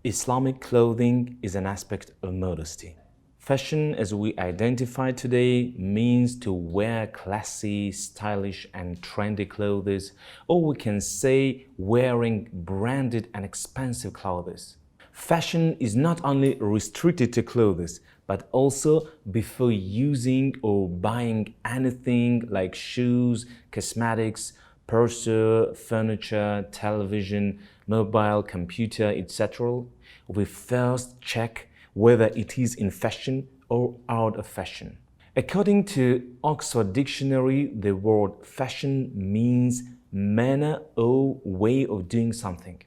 Islamic clothing is an aspect of modesty. Fashion, as we identify today, means to wear classy, stylish, and trendy clothes, or we can say wearing branded and expensive clothes. Fashion is not only restricted to clothes, but also before using or buying anything like shoes, cosmetics, purse, furniture, television, mobile, computer, etc. We first check whether it is in fashion or out of fashion. According to Oxford Dictionary, the word fashion means manner or way of doing something.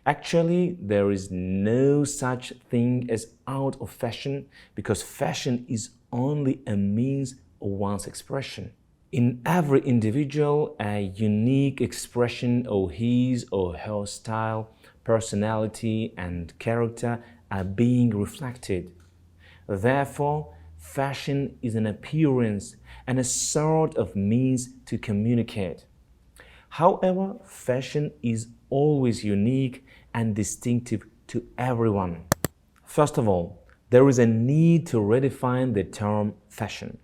Actually, there is no such thing as out of fashion because fashion is only a means of one's expression. In every individual, a unique expression of his or her style, personality, and character are being reflected. Therefore, fashion is an appearance and a sort of means to communicate. However, fashion is always unique and distinctive to everyone. First of all, there is a need to redefine the term fashion.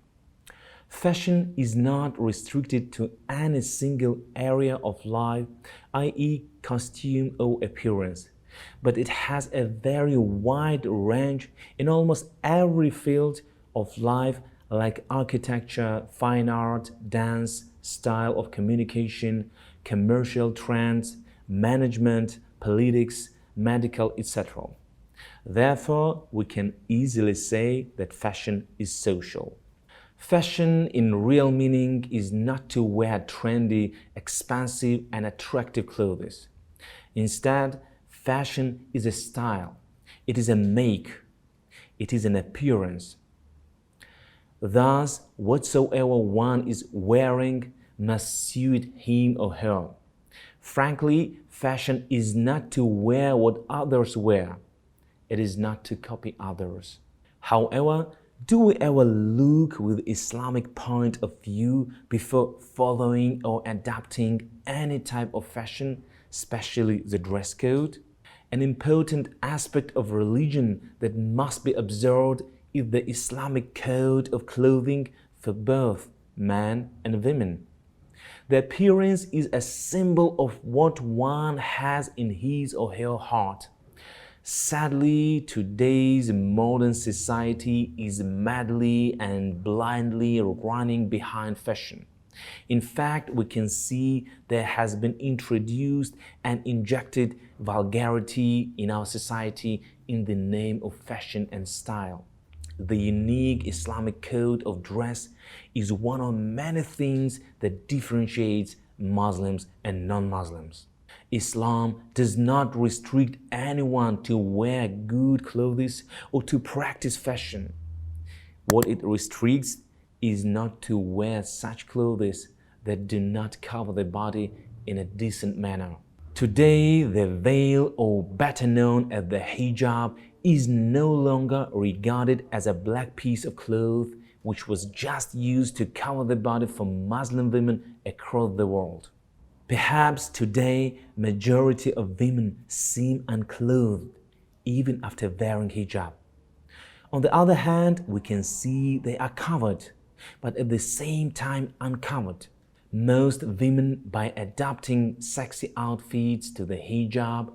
Fashion is not restricted to any single area of life, i.e., costume or appearance, but it has a very wide range in almost every field of life like architecture, fine art, dance, style of communication, commercial trends, management, politics, medical, etc. Therefore, we can easily say that fashion is social. Fashion in real meaning is not to wear trendy, expensive, and attractive clothes. Instead, fashion is a style, it is a make, it is an appearance. Thus, whatsoever one is wearing must suit him or her. Frankly, fashion is not to wear what others wear. It is not to copy others. However, do we ever look with Islamic point of view before following or adapting any type of fashion, especially the dress code? An important aspect of religion that must be observed is the Islamic code of clothing for both men and women. The appearance is a symbol of what one has in his or her heart. Sadly, today's modern society is madly and blindly running behind fashion. In fact, we can see there has been introduced and injected vulgarity in our society in the name of fashion and style. The unique Islamic code of dress is one of many things that differentiates Muslims and non-Muslims. Islam does not restrict anyone to wear good clothes or to practice fashion. What it restricts is not to wear such clothes that do not cover the body in a decent manner. Today, the veil, or better known as the hijab, is no longer regarded as a black piece of cloth which was just used to cover the body for Muslim women across the world. Perhaps today, majority of women seem unclothed even after wearing hijab. On the other hand, we can see they are covered, but at the same time uncovered. Most women, by adapting sexy outfits to the hijab,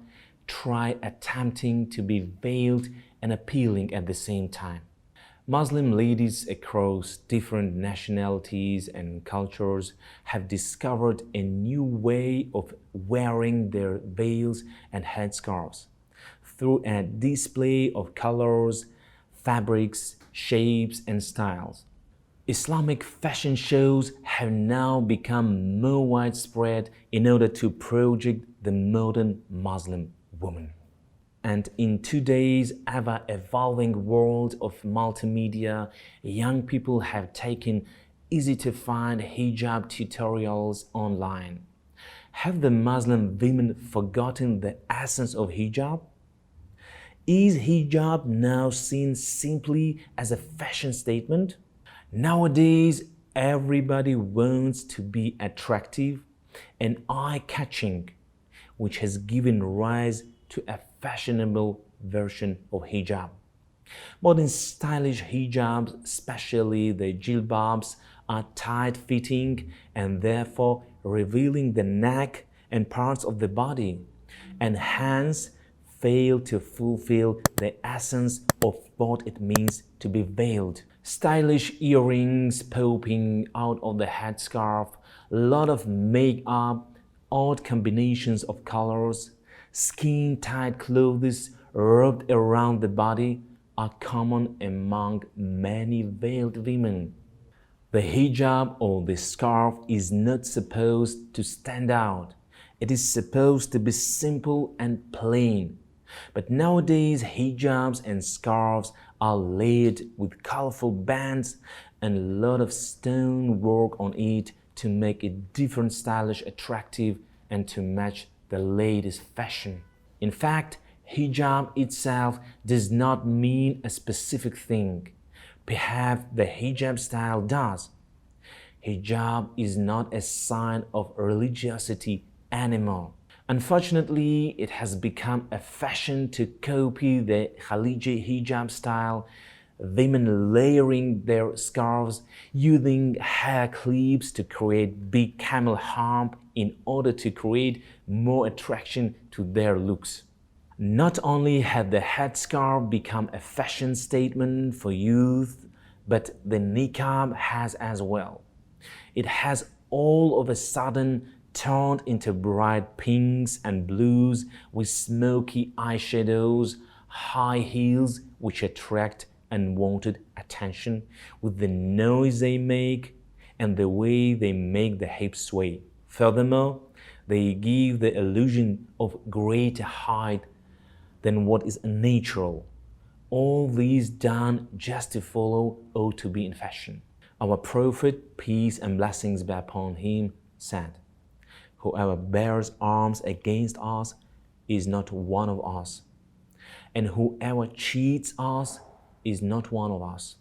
try attempting to be veiled and appealing at the same time. Muslim ladies across different nationalities and cultures have discovered a new way of wearing their veils and headscarves through a display of colors, fabrics, shapes, and styles. Islamic fashion shows have now become more widespread in order to project the modern Muslim woman. And in today's ever-evolving world of multimedia, young people have taken easy-to-find hijab tutorials online. Have the Muslim women forgotten the essence of hijab? Is hijab now seen simply as a fashion statement? Nowadays, everybody wants to be attractive and eye-catching, which has given rise to a fashionable version of hijab. Modern stylish hijabs, especially the jilbabs, are tight-fitting and therefore revealing the neck and parts of the body, and hence fail to fulfill the essence of what it means to be veiled. Stylish earrings popping out of the headscarf, a lot of makeup, odd combinations of colors, skin-tight clothes wrapped around the body are common among many veiled women. The hijab or the scarf is not supposed to stand out. It is supposed to be simple and plain. But nowadays, hijabs and scarves are layered with colorful bands and a lot of stone work on it to make it different, stylish, attractive, and to match the latest fashion. In fact, hijab itself does not mean a specific thing. Perhaps the hijab style does. Hijab is not a sign of religiosity anymore. Unfortunately, it has become a fashion to copy the Khaliji hijab style, women layering their scarves, using hair clips to create big camel hump in order to create more attraction to their looks. Not only had the headscarf become a fashion statement for youth, but the niqab has as well. It has all of a sudden turned into bright pinks and blues with smoky eyeshadows, high heels which attract unwanted attention with the noise they make and the way they make the hips sway. Furthermore, they give the illusion of greater height than what is natural. All these done just to follow or to be in fashion. Our Prophet, peace and blessings be upon him, said, "Whoever bears arms against us is not one of us, and whoever cheats us is not one of us."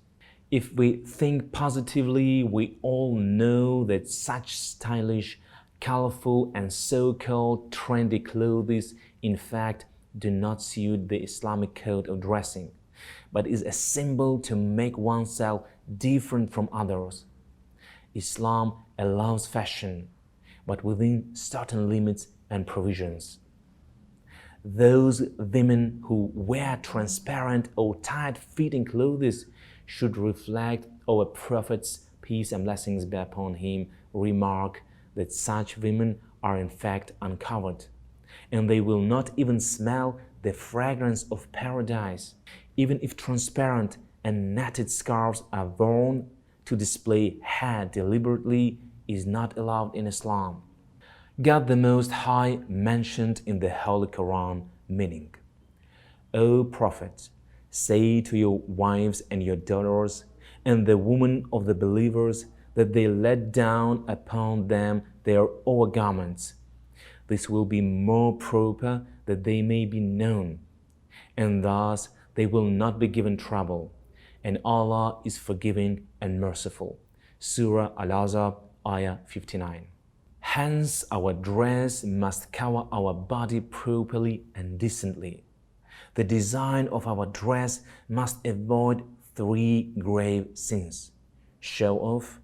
If we think positively, we all know that such stylish, colorful, and so-called trendy clothes in fact do not suit the Islamic code of dressing, but is a symbol to make oneself different from others. Islam allows fashion, but within certain limits and provisions. Those women who wear transparent or tight-fitting clothes should reflect our Prophet's peace and blessings be upon him remark that such women are in fact uncovered, and they will not even smell the fragrance of paradise. Even if transparent and knitted scarves are worn to display hair deliberately is not allowed in Islam. God the Most High mentioned in the Holy Quran, meaning, "O Prophet, say to your wives and your daughters and the women of the believers that they let down upon them their overgarments. This will be more proper that they may be known, and thus they will not be given trouble, and Allah is forgiving and merciful." Surah Al-Ahzab, Ayah 59. Hence, our dress must cover our body properly and decently. The design of our dress must avoid three grave sins: show-off,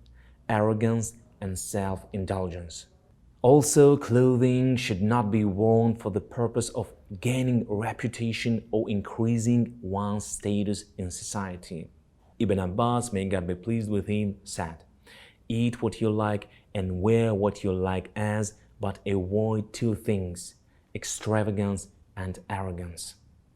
arrogance, and self-indulgence. Also, clothing should not be worn for the purpose of gaining reputation or increasing one's status in society. Ibn Abbas, may God be pleased with him, said, "Eat what you like and wear what you like as, but avoid two things: extravagance and arrogance."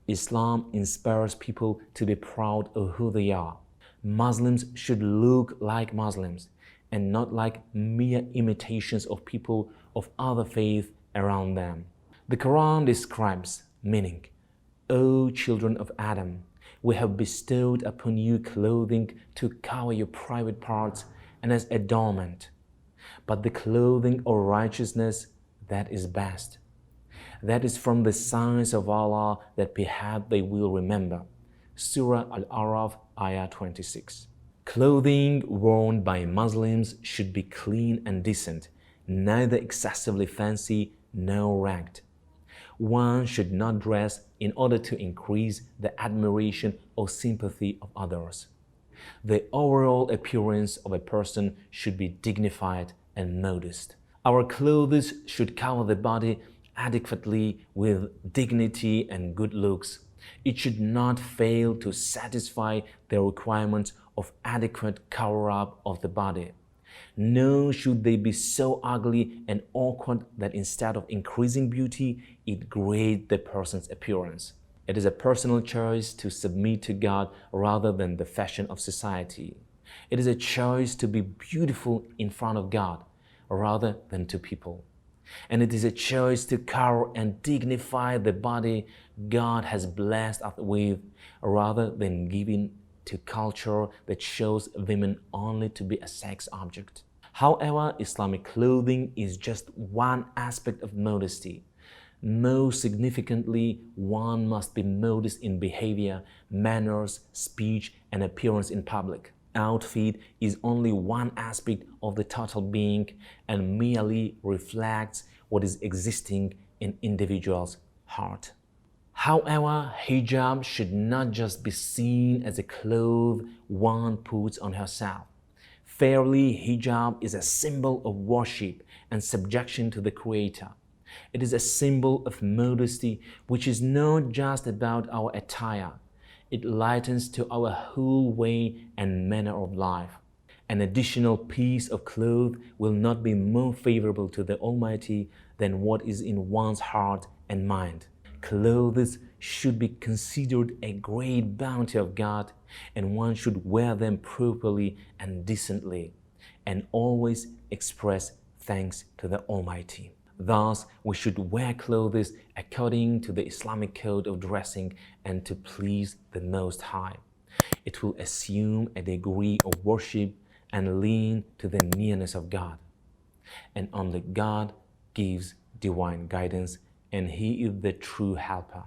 Islam inspires people to be proud of who they are. Muslims should look like Muslims and not like mere imitations of people of other faith around them. The Quran describes, meaning, "O children of Adam, we have bestowed upon you clothing to cover your private parts and as adornment, but the clothing of righteousness, that is best. That is from the signs of Allah that perhaps they will remember." Surah Al-Araf, Ayah 26. Clothing worn by Muslims should be clean and decent, neither excessively fancy nor ragged. One should not dress in order to increase the admiration or sympathy of others. The overall appearance of a person should be dignified and modest. Our clothes should cover the body adequately with dignity and good looks. It should not fail to satisfy the requirements of adequate cover-up of the body. Nor should they be so ugly and awkward that instead of increasing beauty, it grades the person's appearance. It is a personal choice to submit to God rather than the fashion of society. It is a choice to be beautiful in front of God rather than to people. And it is a choice to cover and dignify the body God has blessed us with rather than giving to culture that shows women only to be a sex object. However, Islamic clothing is just one aspect of modesty. Most significantly, one must be modest in behavior, manners, speech, and appearance in public. Outfit is only one aspect of the total being and merely reflects what is existing in individual's heart. However, hijab should not just be seen as a cloth one puts on herself. Fairly, hijab is a symbol of worship and subjection to the Creator. It is a symbol of modesty, which is not just about our attire. It lightens to our whole way and manner of life. An additional piece of cloth will not be more favorable to the Almighty than what is in one's heart and mind. Clothes should be considered a great bounty of God, and one should wear them properly and decently, and always express thanks to the Almighty. Thus, we should wear clothes according to the Islamic code of dressing and to please the Most High. It will assume a degree of worship and lean to the nearness of God. And only God gives divine guidance, and He is the true helper.